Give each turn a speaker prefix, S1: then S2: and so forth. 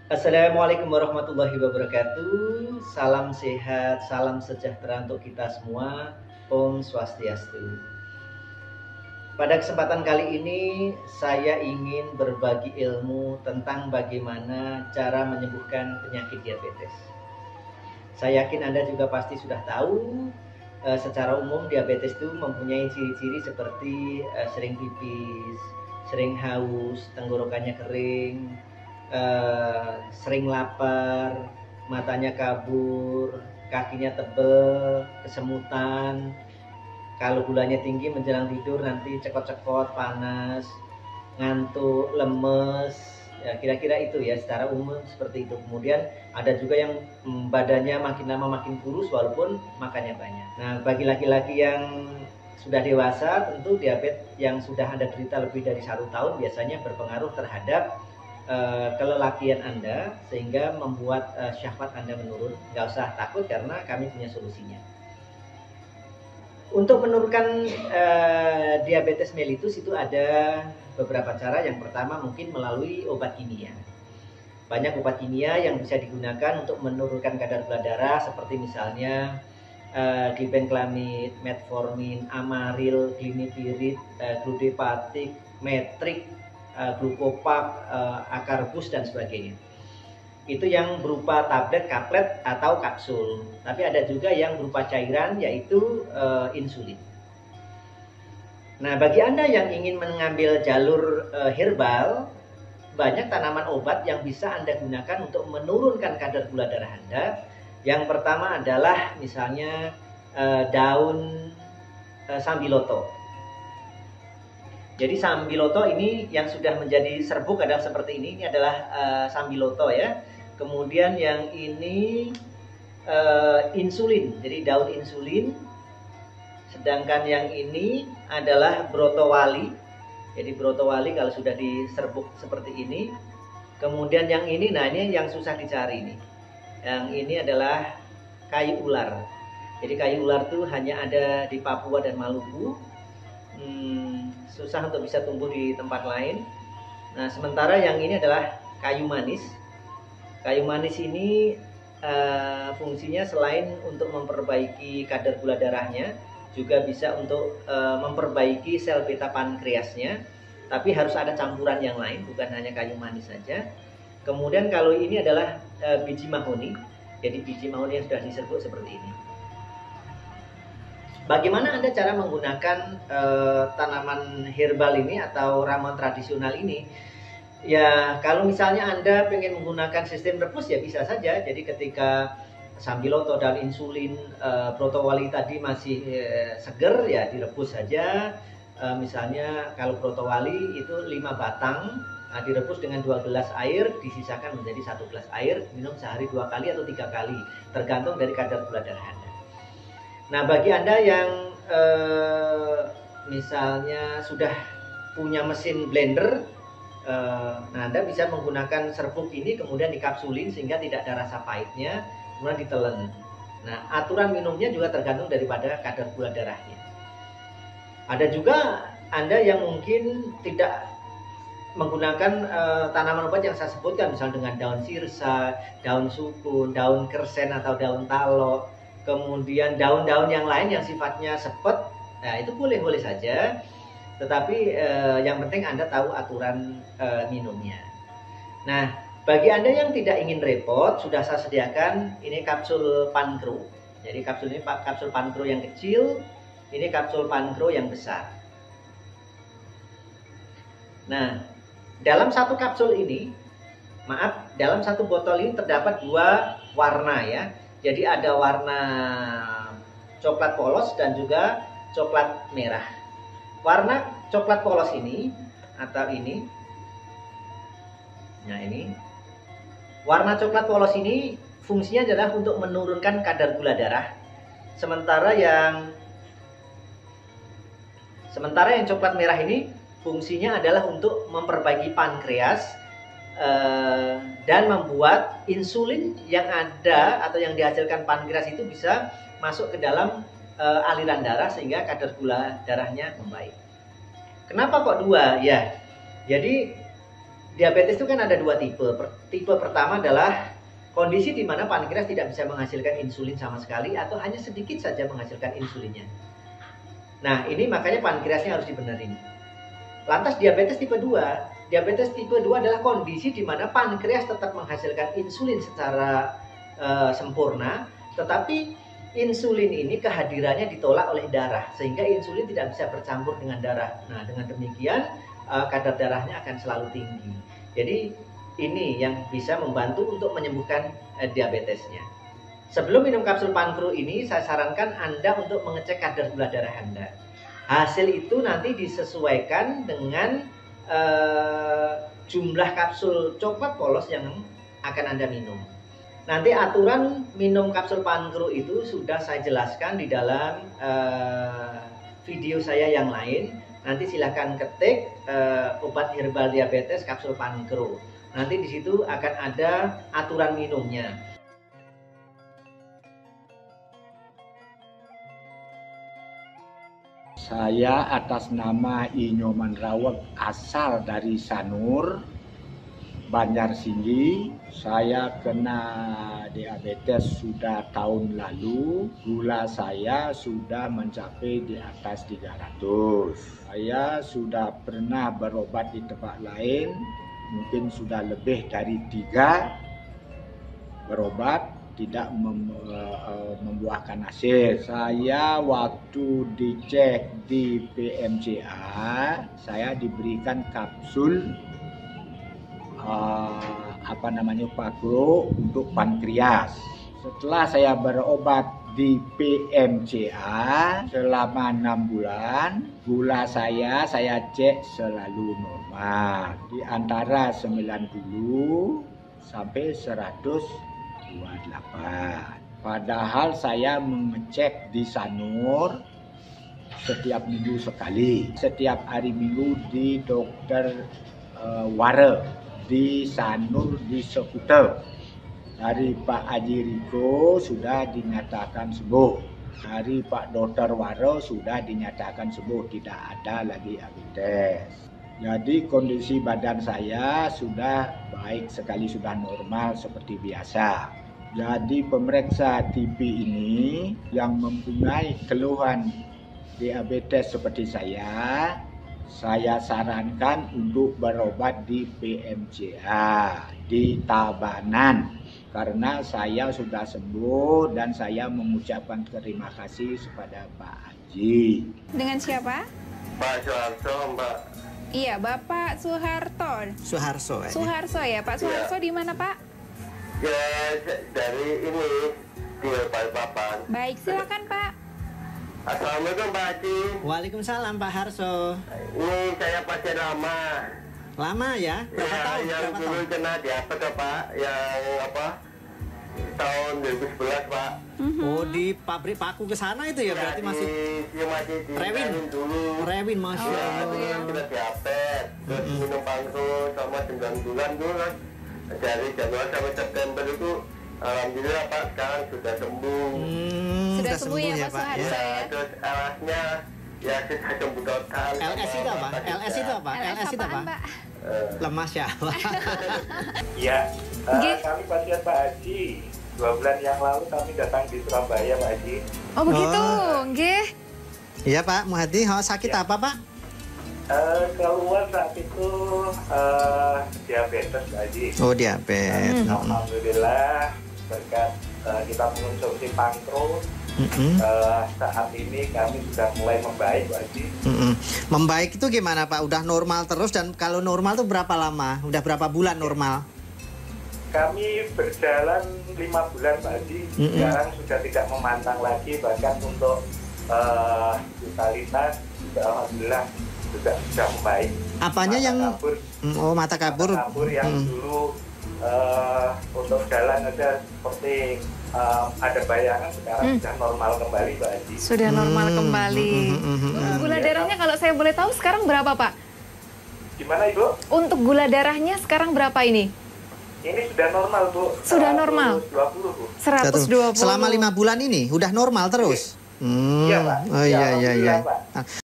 S1: Assalamualaikum warahmatullahi wabarakatuh. Salam sehat, salam sejahtera untuk kita semua. Om Swastiastu. Pada kesempatan kali ini saya ingin berbagi ilmu tentang bagaimana cara menyembuhkan penyakit diabetes. Saya yakin Anda juga pasti sudah tahu secara umum diabetes itu mempunyai ciri-ciri seperti sering pipis, sering haus, tenggorokannya kering, sering lapar, matanya kabur, kakinya tebel, kesemutan. Kalau gulanya tinggi menjelang tidur nanti cekot-cekot, panas, ngantuk, lemes. Ya, kira-kira itu ya secara umum seperti itu. Kemudian ada juga yang badannya makin lama makin kurus walaupun makannya banyak. Nah, bagi laki-laki yang sudah dewasa tentu diabetes yang sudah Anda derita lebih dari 1 tahun biasanya berpengaruh terhadap kelelakian Anda sehingga membuat syahwat Anda menurun. Nggak usah takut karena kami punya solusinya. Untuk menurunkan diabetes mellitus itu ada beberapa cara. Yang pertama mungkin melalui obat kimia. Banyak obat kimia yang bisa digunakan untuk menurunkan kadar gula darah seperti misalnya glibenclamid, metformin, amaril, glinipirid, gludepatik, metrik, glukopak, akarbus dan sebagainya. Itu yang berupa tablet, kaplet atau kapsul. Tapi ada juga yang berupa cairan yaitu insulin. Nah, bagi Anda yang ingin mengambil jalur herbal, banyak tanaman obat yang bisa Anda gunakan untuk menurunkan kadar gula darah Anda. Yang pertama adalah misalnya daun sambiloto. Jadi sambiloto ini yang sudah menjadi serbuk adalah seperti ini. Ini adalah sambiloto ya. Kemudian yang ini insulin. Jadi daun insulin. Sedangkan yang ini adalah brotowali. Jadi brotowali kalau sudah diserbuk seperti ini. Kemudian yang ini, nah ini yang susah dicari nih. Yang ini adalah kayu ular. Jadi kayu ular itu hanya ada di Papua dan Maluku. Susah untuk bisa tumbuh di tempat lain. Nah, sementara yang ini adalah kayu manis. Kayu manis ini fungsinya selain untuk memperbaiki kadar gula darahnya, juga bisa untuk memperbaiki sel beta pankreasnya. Tapi harus ada campuran yang lain, bukan hanya kayu manis saja. Kemudian kalau ini adalah biji mahoni. Jadi biji mahoni yang sudah diserbuk seperti ini. Bagaimana Anda cara menggunakan tanaman herbal ini atau ramuan tradisional ini? Ya, kalau misalnya Anda pengen menggunakan sistem rebus ya bisa saja. Jadi ketika sambiloto dan insulin, brotowali tadi masih seger ya direbus saja. Misalnya kalau brotowali itu 5 batang, direbus dengan 2 gelas air, disisakan menjadi 1 gelas air, minum sehari 2 kali atau 3 kali, tergantung dari kadar gula darah Anda. Nah, bagi Anda yang misalnya sudah punya mesin blender, nah Anda bisa menggunakan serbuk ini kemudian dikapsulin sehingga tidak ada rasa pahitnya, kemudian ditelen. Nah, aturan minumnya juga tergantung daripada kadar gula darahnya. Ada juga Anda yang mungkin tidak menggunakan tanaman obat yang saya sebutkan, misalnya dengan daun sirsa, daun sukun, daun kersen atau daun talok, kemudian daun-daun yang lain yang sifatnya sepet, nah itu boleh-boleh saja. Tetapi yang penting Anda tahu aturan minumnya. Nah, bagi Anda yang tidak ingin repot, sudah saya sediakan ini kapsul pankro. Jadi kapsul ini kapsul pankro yang kecil, ini kapsul pankro yang besar. Nah, dalam satu kapsul ini, dalam satu botol ini terdapat 2 warna ya. Jadi ada warna coklat polos dan juga coklat merah. Warna coklat polos ini atau ini, nah ini, warna coklat polos ini fungsinya adalah untuk menurunkan kadar gula darah. Sementara yang coklat merah ini fungsinya adalah untuk memperbaiki pankreas dan membuat insulin yang ada atau yang dihasilkan pankreas itu bisa masuk ke dalam aliran darah sehingga kadar gula darahnya membaik. Kenapa kok 2? Ya, jadi Diabetes itu kan ada dua tipe. Tipe pertama adalah kondisi di mana pankreas tidak bisa menghasilkan insulin sama sekali atau hanya sedikit saja menghasilkan insulinnya. Nah, ini makanya pankreasnya harus dibenerin. Lantas diabetes tipe 2. Diabetes tipe 2 adalah kondisi di mana pankreas tetap menghasilkan insulin secara sempurna, tetapi insulin ini kehadirannya ditolak oleh darah sehingga insulin tidak bisa bercampur dengan darah. Nah, dengan demikian kadar darahnya akan selalu tinggi. Jadi ini yang bisa membantu untuk menyembuhkan diabetesnya. Sebelum minum kapsul Pankro ini, saya sarankan Anda untuk mengecek kadar gula darah Anda. Hasil itu nanti disesuaikan dengan jumlah kapsul coklat polos yang akan Anda minum. Nanti aturan minum kapsul Pankro itu sudah saya jelaskan di dalam video saya yang lain. Nanti silahkan ketik obat herbal diabetes kapsul Pankro. Nanti di situ akan ada aturan minumnya.
S2: Saya atas nama Inyoman Rawek asal dari Sanur, Banjarsinggi. Saya kena diabetes sudah tahun lalu. Gula saya sudah mencapai di atas 300. Saya sudah pernah berobat di tempat lain, mungkin sudah lebih dari 3 berobat, tidak membuahkan hasil. Saya waktu dicek di PMCA, saya diberikan kapsul Pankro untuk pankreas. Setelah saya berobat di PMCA selama 6 bulan, gula saya cek selalu normal, di antara 90 sampai 128. Padahal saya mengecek di Sanur setiap minggu sekali. Setiap hari Minggu di dokter Ware di Sanur di Sekuter. Dari Pak Haji Riko sudah dinyatakan sembuh. Dari Pak Dokter Ware sudah dinyatakan sembuh, tidak ada lagi diabetes. Jadi kondisi badan saya sudah baik sekali, sudah normal seperti biasa. Jadi pemeriksa TB ini yang mempunyai keluhan diabetes seperti saya sarankan untuk berobat di PMCA di Tabanan, karena saya sudah sembuh dan saya mengucapkan terima kasih kepada Pak Haji.
S3: Dengan siapa?
S4: Pak Soeharto, Mbak.
S3: Iya, Bapak Soeharto.
S1: Soeharto.
S3: Soeharto ya, Pak Soeharto di mana, Pak?
S4: Ya, dari ini di Balikpapan.
S3: Baik, silakan, Pak.
S4: Assalamualaikum Pak Haji.
S1: Waalaikumsalam Pak Harso.
S4: Ini saya pasien lama.
S1: Lama ya? Berapa tahun?
S4: Yang
S1: Berapa
S4: dulu
S1: tahun?
S4: kena diabetes Pak, yang tahun 2011 Pak.
S5: Oh, di pabrik paku ke sana itu ya, berarti masih
S4: masih di
S5: Rewin
S4: dulu.
S5: Rewin, Masya
S4: Ya,
S5: Allah.
S4: dulu kan kita diabetes, terus minum Pankro selama 9 bulan dulu kan. Dari Januari sampai September itu alhamdulillah Pak sekarang sudah sembuh.
S3: Sudah sembuh ya, Pak Soeharto
S4: Ya,
S3: ya?
S4: terus LS-nya ya sudah sembuh total.
S5: LS itu apa? LS itu apa? LS itu apa?
S3: apaan, Pak?
S5: Lemas ya.
S6: Ya,
S3: Nggih.
S6: kami pasien Pak Haji. 2 bulan yang lalu kami datang di Surabaya Pak Haji.
S3: Oh, begitu.
S5: Oh.
S3: Nggih.
S5: Iya Pak Muhadi, sakit
S6: Ya.
S5: apa Pak?
S6: Keluar saat itu diabetes Pak Haji.
S5: Oh, diabetes.
S6: Alhamdulillah berkat kita mengonsumsi Pankro, saat ini kami sudah mulai membaik Pak Haji.
S5: Membaik itu gimana Pak? Udah normal terus, dan kalau normal tuh berapa lama? Udah berapa bulan normal?
S6: Kami berjalan 5 bulan Pak Haji. Sekarang sudah tidak memantang lagi, bahkan untuk vitalitas alhamdulillah sudah membaik.
S5: Apanya
S6: Mata
S5: yang
S6: kabur,
S5: mata kabur?
S6: mata kabur yang dulu untuk jalan aja seperti ada bayangan, sekarang sudah normal kembali Pak Haji.
S3: Sudah normal kembali. Gula darahnya kalau saya boleh tahu sekarang berapa, Pak?
S6: Gimana Ibu?
S3: Untuk gula darahnya sekarang berapa ini?
S6: Ini sudah normal Bu.
S3: Sudah normal?
S6: 120 Bu.
S3: 120.
S5: Selama 5 bulan ini udah normal terus?
S6: Iya Pak.
S5: Oh iya iya iya.
S6: Alhamdulillah, Pak.